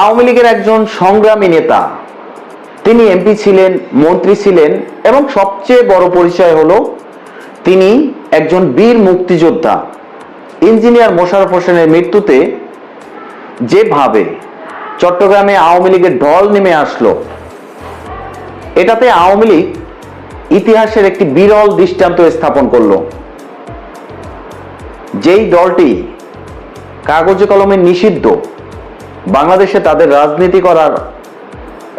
আওয়ামী লীগের একজন সংগ্রামী নেতা, তিনি এমপি ছিলেন, মন্ত্রী ছিলেন এবং সবচেয়ে বড় পরিচয় হলো তিনি একজন বীর মুক্তিযোদ্ধা। ইঞ্জিনিয়ার মোশাররফ হোসেনের মৃত্যুতে যেভাবে চট্টগ্রামে আওয়ামী লীগের ঢল নেমে আসলো, এটাতে আওয়ামী লীগ ইতিহাসের একটি বিরল দৃষ্টান্ত স্থাপন করলো। যেই দলটি কাগজে কলমে নিষিদ্ধ, বাংলাদেশে তাদের রাজনীতি করার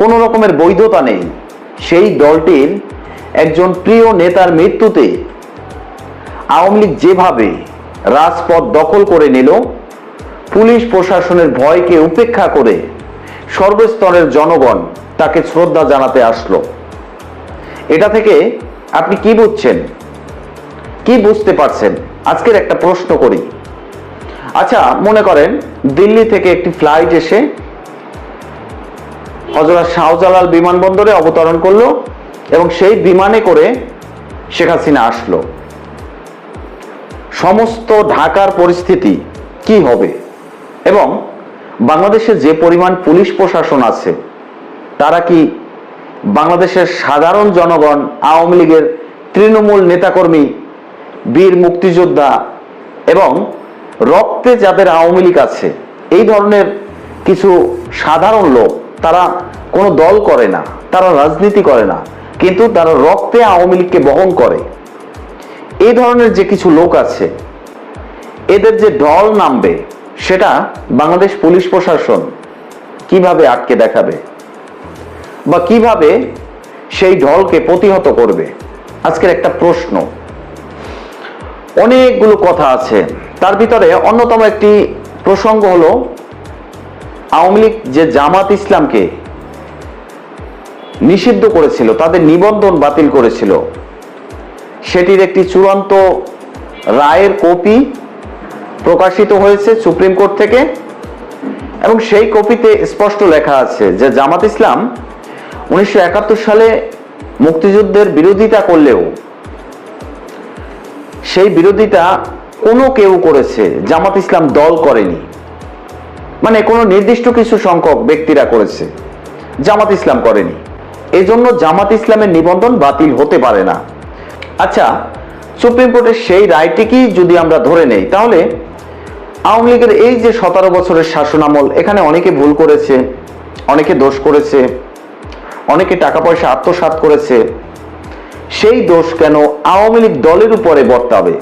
কোনো রকমের বৈধতা নেই, সেই দলটির একজন প্রিয় নেতার মৃত্যুতে আওয়ামী লীগ যেভাবে রাজপথ দখল করে নিল, পুলিশ প্রশাসনের ভয়কে উপেক্ষা করে সর্বস্তরের জনগণ তাকে শ্রদ্ধা জানাতে আসলো। এটা থেকে আপনি কি বুঝছেন, কি বুঝতে পারছেন? আজকের একটা প্রশ্ন করি। আচ্ছা, মনে করেন দিল্লি থেকে একটি ফ্লাইট এসে হযরত শাহজালাল বিমানবন্দরে অবতরণ করলো এবং সেই বিমানে করে শেখ হাসিনা আসলো। সমস্ত ঢাকার পরিস্থিতি কি হবে? এবং বাংলাদেশে যে পরিমাণ পুলিশ প্রশাসন আছে, তারা কি বাংলাদেশের সাধারণ জনগণ, আওয়ামী লীগের তৃণমূল নেতাকর্মী, বীর মুক্তিযোদ্ধা এবং রক্তে যাদের আওয়ামী লীগ আছে, এই ধরনের কিছু সাধারণ লোক, তারা কোনো দল করে না, তারা রাজনীতি করে না, কিন্তু তারা রক্তে আওয়ামী লীগকে বহন করে, এই ধরনের যে কিছু লোক আছে, এদের যে ঢল নামবে, সেটা বাংলাদেশ পুলিশ প্রশাসন কিভাবে আটকে দেখাবে বা কিভাবে সেই ঢলকে প্রতিহত করবে? আজকের একটা প্রশ্ন। অনেকগুলো কথা আছে, তার ভিতরে অন্যতম একটি প্রসঙ্গ হলো আওয়ামী লীগ যে জামাত ইসলামকে নিষিদ্ধ করেছিল, তাদের নিবন্ধন বাতিল করেছিল, সেটির একটি চূড়ান্ত রায়ের কপি প্রকাশিত হয়েছে সুপ্রিম কোর্ট থেকে এবং সেই কপিতে স্পষ্ট লেখা আছে যে জামাত ইসলাম 1971 সালে মুক্তিযুদ্ধের বিরোধিতা করলেও সেই বিরোধিতা কোনো কেউ করেছে, জামাত ইসলাম দল করেনি। মানে কোনো নির্দিষ্ট কিছু সংখ্যক ব্যক্তিরা করেছে, জামাত ইসলাম করেনি। এই জন্য জামাত ইসলামের নিবন্ধন বাতিল হতে পারে না। আচ্ছা, সুপ্রিম কোর্টের সেই রায়টিকেই যদি আমরা ধরে নেই, তাহলে আওয়ামী লীগের এই যে 17 বছরের শাসনামল, এখানে অনেকে ভুল করেছে, অনেকে দোষ করেছে, অনেকে টাকা পয়সা আত্মসাৎ করেছে, সেই দোষ কেন আওয়ামী লীগ দলের উপরে বর্তাবে?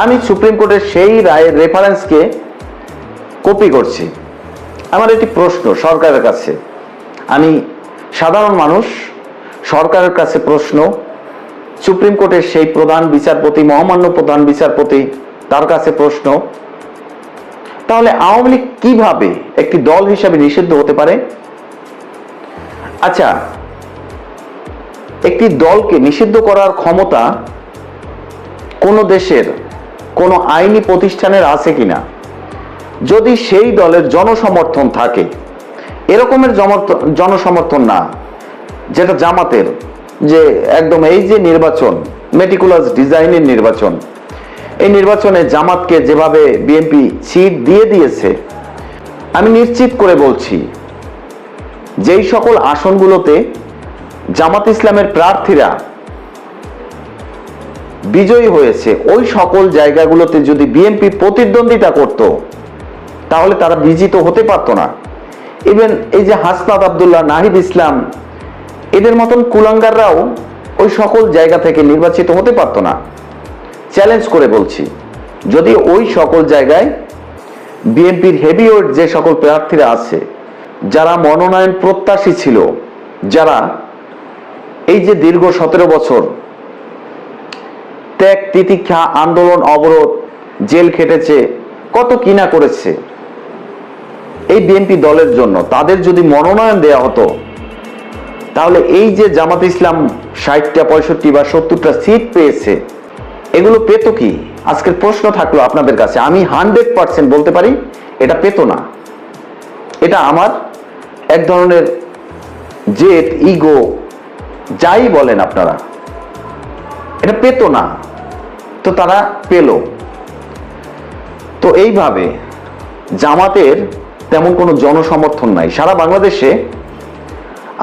আমি সুপ্রিম কোর্টের সেই রায়ের রেফারেন্সকে কপি করছি। আমার একটি প্রশ্ন সরকারের কাছে, আমি সাধারণ মানুষ, সরকারের কাছে প্রশ্ন, সুপ্রিম কোর্টের সেই প্রধান বিচারপতি, মহামান্য প্রধান বিচারপতি, তার কাছে প্রশ্ন, তাহলে আওয়ামী লীগ কিভাবে একটি দল হিসাবে নিষিদ্ধ হতে পারে? আচ্ছা, একটি দলকে নিষিদ্ধ করার ক্ষমতা কোন দেশের কোন আইনি প্রতিষ্ঠানের আছে কিনা? যদি সেই দলের জনসমর্থন থাকে, এরকমের জনসমর্থন না যেটা জামাতের, যে একদম এই যে নির্বাচন, মেটিকুলাস ডিজাইনের নির্বাচন, এই নির্বাচনে জামাতকে যেভাবে বিএনপি সিট দিয়ে দিয়েছে, আমি নিশ্চিত করে বলছি যেই সকল আসনগুলোতে জামাত ইসলামের প্রার্থীরা বিজয়ী হয়েছে, ওই সকল জায়গাগুলোতে যদি বিএনপি প্রতিদ্বন্দ্বিতা করত, তাহলে তারা বিজিত হতে পারত না। ইভেন এই যে হাসনাত আব্দুল্লাহ, নাহিদ ইসলাম, এদের মতন কুলাঙ্গাররাও ওই সকল জায়গা থেকে নির্বাচিত হতে পারত না। চ্যালেঞ্জ করে বলছি, যদি ওই সকল জায়গায় বিএনপির হেভিওয়েট যে সকল প্রার্থীরা আছে, যারা মনোনয়ন প্রত্যাশী ছিল, যারা এই যে দীর্ঘ 17 বছর ত্যাগ, তিতিক্ষা, আন্দোলন, অবরোধ, জেল খেটেছে, কত কিনা করেছে এই বিএনপি দলের জন্য, তাদের যদি মনোনয়ন দেয়া হতো, তাহলে এই যে জামাত ইসলাম 60টা, 65 বা 70টা সিট পেয়েছে, এগুলো পেত কি? আজকের প্রশ্ন থাকলো আপনাদের কাছে। আমি 100% বলতে পারি এটা পেত না। এটা আমার এক ধরনের জেদ, ইগো, যাই বলেন আপনারা, এটা পেত না, তো তারা পেল। তো এইভাবে জামাতের তেমন কোনো জনসমর্থন নাই। সারা বাংলাদেশে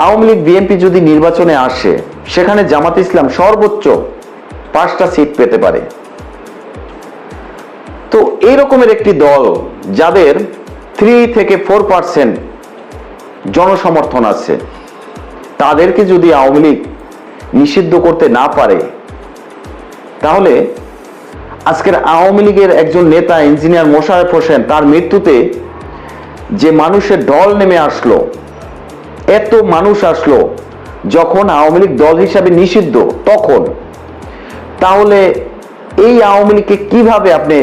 আওয়ামী লীগ বিএনপি যদি নির্বাচনে আসে, সেখানে জামাত ইসলাম সর্বোচ্চ 5টা সিট পেতে পারে। তো এই রকমের একটি দল যাদের 3 থেকে 4% জনসমর্থন আছে, তাদেরকে যদি আওয়ামী লীগ নিষিদ্ধ করতে না পারে, তাহলে আজকের আওয়ামী লীগের একজন নেতা ইঞ্জিনিয়ার মোশাররফ হোসেন, তার মৃত্যুতে যে মানুষের ঢল নেমে আসলো, এত মানুষ আসলো যখন আওয়ামী লীগ দল হিসাবে নিষিদ্ধ, তখন তাহলে এই আওয়ামী লীগকে কিভাবে আপনি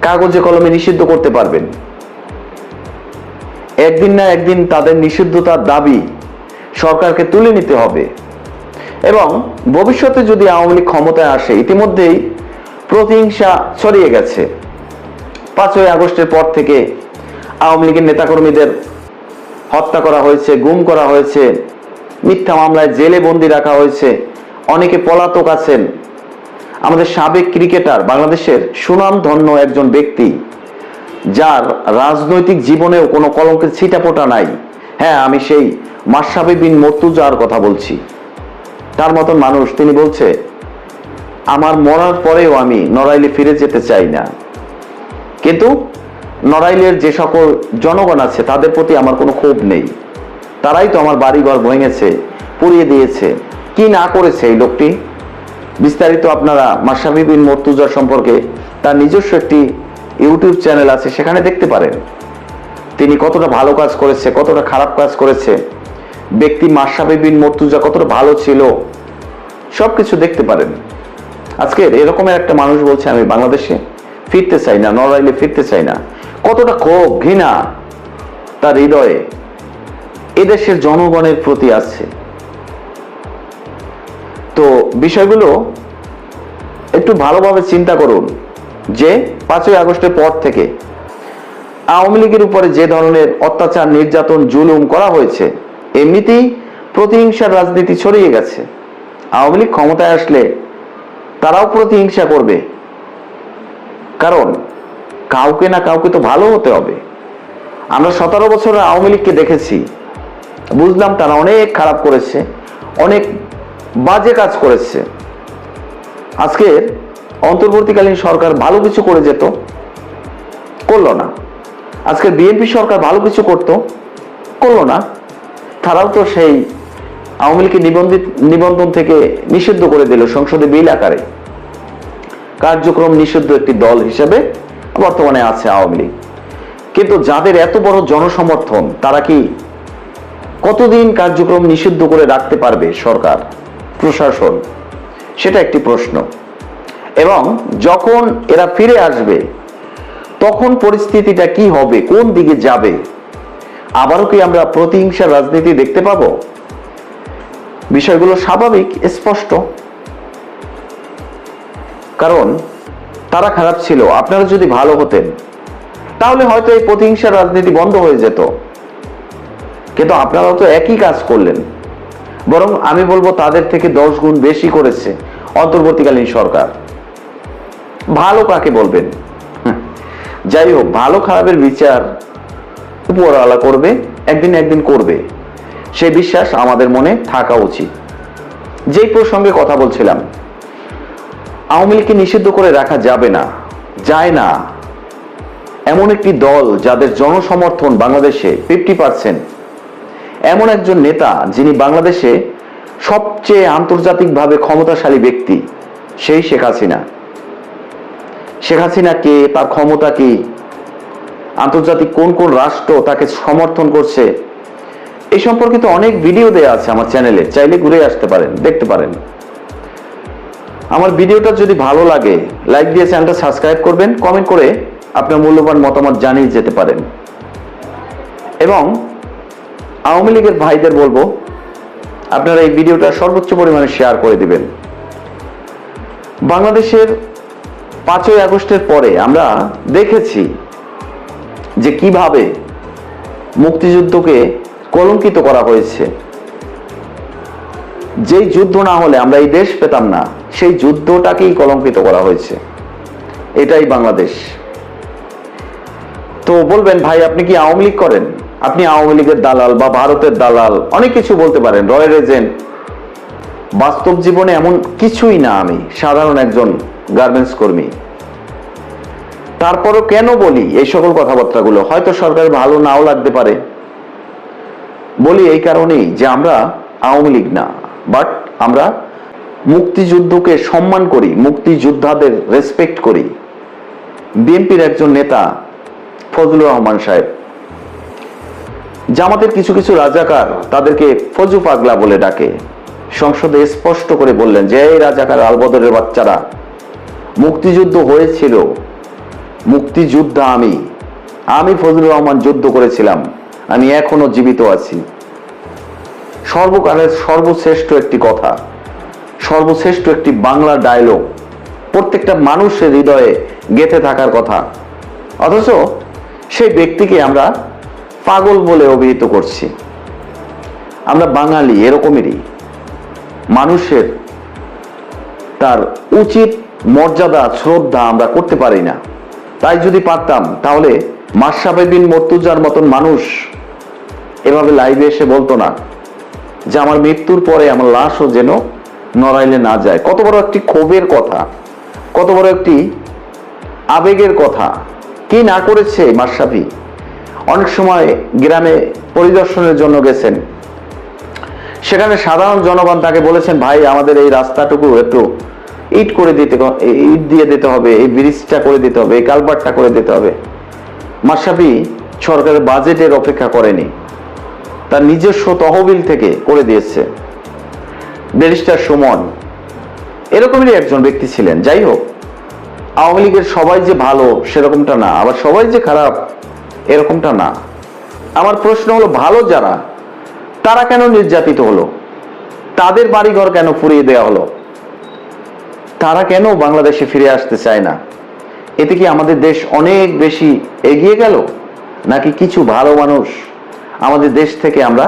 কাগজে কলমে নিষিদ্ধ করতে পারবেন? একদিন না একদিন তাদের নিষিদ্ধতার দাবি সরকারকে তুলে নিতে হবে। এবং ভবিষ্যতে যদি আওয়ামী লীগ ক্ষমতায় আসে, ইতিমধ্যেই প্রতিহিংসা ছড়িয়ে গেছে। 5ই আগস্টের পর থেকে আওয়ামী লীগের নেতাকর্মীদের হত্যা করা হয়েছে, গুম করা হয়েছে, মিথ্যা মামলায় জেলে বন্দি রাখা হয়েছে, অনেকে পলাতক আছেন। আমাদের সাবেক ক্রিকেটার, বাংলাদেশের সুনামধন্য একজন ব্যক্তি, যার রাজনৈতিক জীবনেও কোনো কলঙ্কের ছিটাফোঁটা নাই, হ্যাঁ, আমি সেই মাশরাফি বিন মুর্তজার কথা বলছি। তার মতন মানুষ, তিনি বলছে, আমার মরার পরেও আমি নড়াইলে ফিরে যেতে চাই না, কিন্তু নড়াইলের যে সকল জনগণ আছে তাদের প্রতি আমার কোনো ক্ষোভ নেই। তারাই তো আমার বাড়িঘর ভেঙেছে, পুড়িয়ে দিয়েছে। কি না করেছে এই লোকটি? বিস্তারিত আপনারা মাশরাফি বিন মুর্তজার সম্পর্কে তার নিজস্ব একটি ইউটিউব চ্যানেল আছে, সেখানে দেখতে পারেন তিনি কতটা ভালো কাজ করেছে, কতটা খারাপ কাজ করেছে, ব্যক্তি মাশরাফি বিন মুর্তজা কতটা ভালো ছিল, সবকিছু দেখতে পারেন। আজকে এরকমের একটা মানুষ বলছে, আমি বাংলাদেশে ফিরতে চাই না, নড়াইলে ফিরতে চাই না। কতটা ক্ষোভ, ঘৃণা তার হৃদয়ে এদেশের জনগণের প্রতি আছে। তো বিষয়গুলো একটু ভালোভাবে চিন্তা করুন যে 5ই আগস্টের পর থেকে আওয়ামী লীগের উপরে যে ধরনের অত্যাচার, নির্যাতন, জুলুম করা হয়েছে, এমনিতেই প্রতিহিংসার রাজনীতি ছড়িয়ে গেছে। আওয়ামী লীগ ক্ষমতায় আসলে তারাও প্রতিহিংসা করবে, কারণ কাউকে না কাউকে তো ভালো হতে হবে। আমরা 17 বছর আওয়ামী লীগকে দেখেছি, বুঝলাম তারা অনেক খারাপ করেছে, অনেক বাজে কাজ করেছে। আজকের অন্তর্বর্তীকালীন সরকার ভালো কিছু করে যেত, করলো না। আজকের বিএনপি সরকার ভালো কিছু করতো, করলো না। তারাও তো সেই আওয়ামী লীগকে নিবন্ধন থেকে নিষিদ্ধ করে দিল সংসদে বিল আকারে। কার্যক্রম নিষিদ্ধ একটি দল হিসেবে বর্তমানে আছে আওয়ামী লীগ। কিন্তু যাদের এত বড় জনসমর্থন, তারা কি কতদিন কার্যক্রম নিষিদ্ধ করে রাখতে পারবে সরকার, প্রশাসন? সেটা একটি প্রশ্ন। এবং যখন এরা ফিরে আসবে, তখন পরিস্থিতিটা কি হবে, কোন দিকে যাবে? আবারও কি আমরা প্রতিহিংসার রাজনীতি দেখতে পাবো? বিষয়গুলো স্বাভাবিক, স্পষ্ট। কারণ তারা খারাপ ছিল, আপনারা যদি ভালো হতেন তাহলে হয়তো এই প্রতিহিংসার রাজনীতি বন্ধ হয়ে যেত। কিন্তু আপনারাও তো একই কাজ করলেন, বরং আমি বলবো তাদের থেকে 10 গুণ বেশি করেছে অন্তর্বর্তীকালীন সরকার। ভালো কাকে বলবেন? যাই হোক, ভালো খারাপের বিচার উপরওয়ালা করবে, একদিন একদিন করবে, সেই বিশ্বাস আমাদের মনে থাকা উচিত। যেই প্রসঙ্গে কথা বলছিলাম, আওয়ামী লীগকে নিষিদ্ধ করে রাখা যাবে না, যায় না। এমন একটি দল যাদের জনসমর্থন বাংলাদেশে 50%, এমন একজন নেতা যিনি বাংলাদেশে সবচেয়ে আন্তর্জাতিকভাবে ক্ষমতাশালী ব্যক্তি, সেই শেখ হাসিনা। শেখ হাসিনা কে, তার ক্ষমতা কি, আন্তর্জাতিক কোন কোন রাষ্ট্র তাকে সমর্থন করছে, এই সম্পর্কিত অনেক ভিডিও দেয়া আছে আমার চ্যানেলে, চাইলে ঘুরে আসতে পারেন, দেখতে পারেন। আমার ভিডিওটা যদি ভালো লাগে, লাইক দিয়ে চ্যানেলটা সাবস্ক্রাইব করবেন, কমেন্ট করে আপনার মূল্যবান মতামত জানিয়ে যেতে পারেন। এবং আওয়ামী লীগের ভাইদের বলবো, আপনারা এই ভিডিওটা সর্বোচ্চ পরিমাণে শেয়ার করে দিবেন। বাংলাদেশের 5ই আগস্টের পরে আমরা দেখেছি যে কিভাবে মুক্তিযুদ্ধকে কলঙ্কিত করা হয়েছে। যেই যুদ্ধ না হলে আমরা এই দেশ পেতাম না, সেই যুদ্ধটাকেই কলঙ্কিত করা হয়েছে। এটাই বাংলাদেশ। তো বলবেন ভাই আপনি কি আওয়ামী লীগ করেন, আপনি আওয়ামী লীগের দালাল বা ভারতের দালাল, অনেক কিছু বলতে পারেন, রয়্যাল এজেন্ট। বাস্তব জীবনে এমন কিছুই না, আমি সাধারণ একজন গার্মেন্টস কর্মী। তারপরও কেন বলি এই সকল কথাবার্তাগুলো, হয়তো সরকারের ভালো নাও লাগতে পারে। বলি এই কারণেই যে আমরা আওয়ামী লীগ না, বাট আমরা মুক্তিযুদ্ধকে সম্মান করি, মুক্তিযোদ্ধাদের রেসপেক্ট করি। বিএনপির একজন নেতা ফজলুর রহমান সাহেব, জামাতের কিছু কিছু রাজাকার তাদেরকে ফজু পাগলা বলে ডাকে, সংসদে স্পষ্ট করে বললেন যে এই রাজাকার আলবদরের বাচ্চারা, মুক্তিযুদ্ধ হয়েছিল, মুক্তিযোদ্ধা আমি ফজলুর রহমান যুদ্ধ করেছিলাম, আমি এখনো জীবিত আছি। সর্বকালের সর্বশ্রেষ্ঠ একটি কথা, সর্বশ্রেষ্ঠ একটি বাংলা ডায়লগ, প্রত্যেকটা মানুষের হৃদয়ে গেঁথে থাকার কথা। অথচ সেই ব্যক্তিকে আমরা পাগল বলে অভিহিত করছি। আমরা বাঙালি এরকমেরই, মানুষের তার উচিত মর্যাদা শ্রদ্ধা আমরা করতে পারি না। তাই যদি পারতাম তাহলে মাশরাফি বিন মুর্তজার মতন মানুষ এভাবে লাইভে এসে বলতো না যে আমার মৃত্যুর পরে আমার লাশও যেন নড়াইলে না যায়। কত বড় একটি ক্ষোভের কথা, কত বড় একটি আবেগের কথা, কি না করেছে মাশরাফি। অনেক সময় গ্রামে পরিদর্শনের জন্য গেছেন, সেখানে সাধারণ জনগণ তাকে বলেছেন ভাই আমাদের এই রাস্তাটুকু একটু ইট দিয়ে দিতে হবে, এই ব্রিজটা করে দিতে হবে, এই কালভার্টটা করে দিতে হবে। মাশরাফি সরকারের বাজেটের অপেক্ষা করেনি, তার নিজস্ব তহবিল থেকে করে দিয়েছে। ব্যারিস্টার সুমন এরকমই একজন ব্যক্তি ছিলেন। যাই হোক, আওয়ামী লীগের সবাই যে ভালো সেরকমটা না, আবার সবাই যে খারাপ এরকমটা না। আমার প্রশ্ন হলো, ভালো যারা তারা কেন নির্যাতিত হলো, তাদের বাড়িঘর কেন পুড়িয়ে দেওয়া হলো, তারা কেন বাংলাদেশে ফিরে আসতে চায় না? এতে কি আমাদের দেশ অনেক বেশি এগিয়ে গেল, নাকি কিছু ভালো মানুষ আমাদের দেশ থেকে আমরা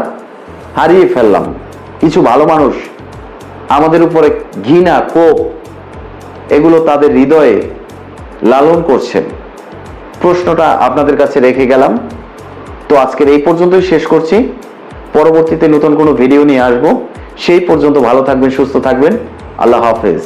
হারিয়ে ফেললাম? কিছু ভালো মানুষ আমাদের উপরে ঘৃণা, ক্ষোভ এগুলো তাদের হৃদয়ে লালন করছেন। প্রশ্নটা আপনাদের কাছে রেখে গেলাম। তো আজকের এই পর্যন্তই শেষ করছি, পরবর্তীতে নতুন কোনো ভিডিও নিয়ে আসবো। সেই পর্যন্ত ভালো থাকবেন, সুস্থ থাকবেন, আল্লাহ হাফেজ।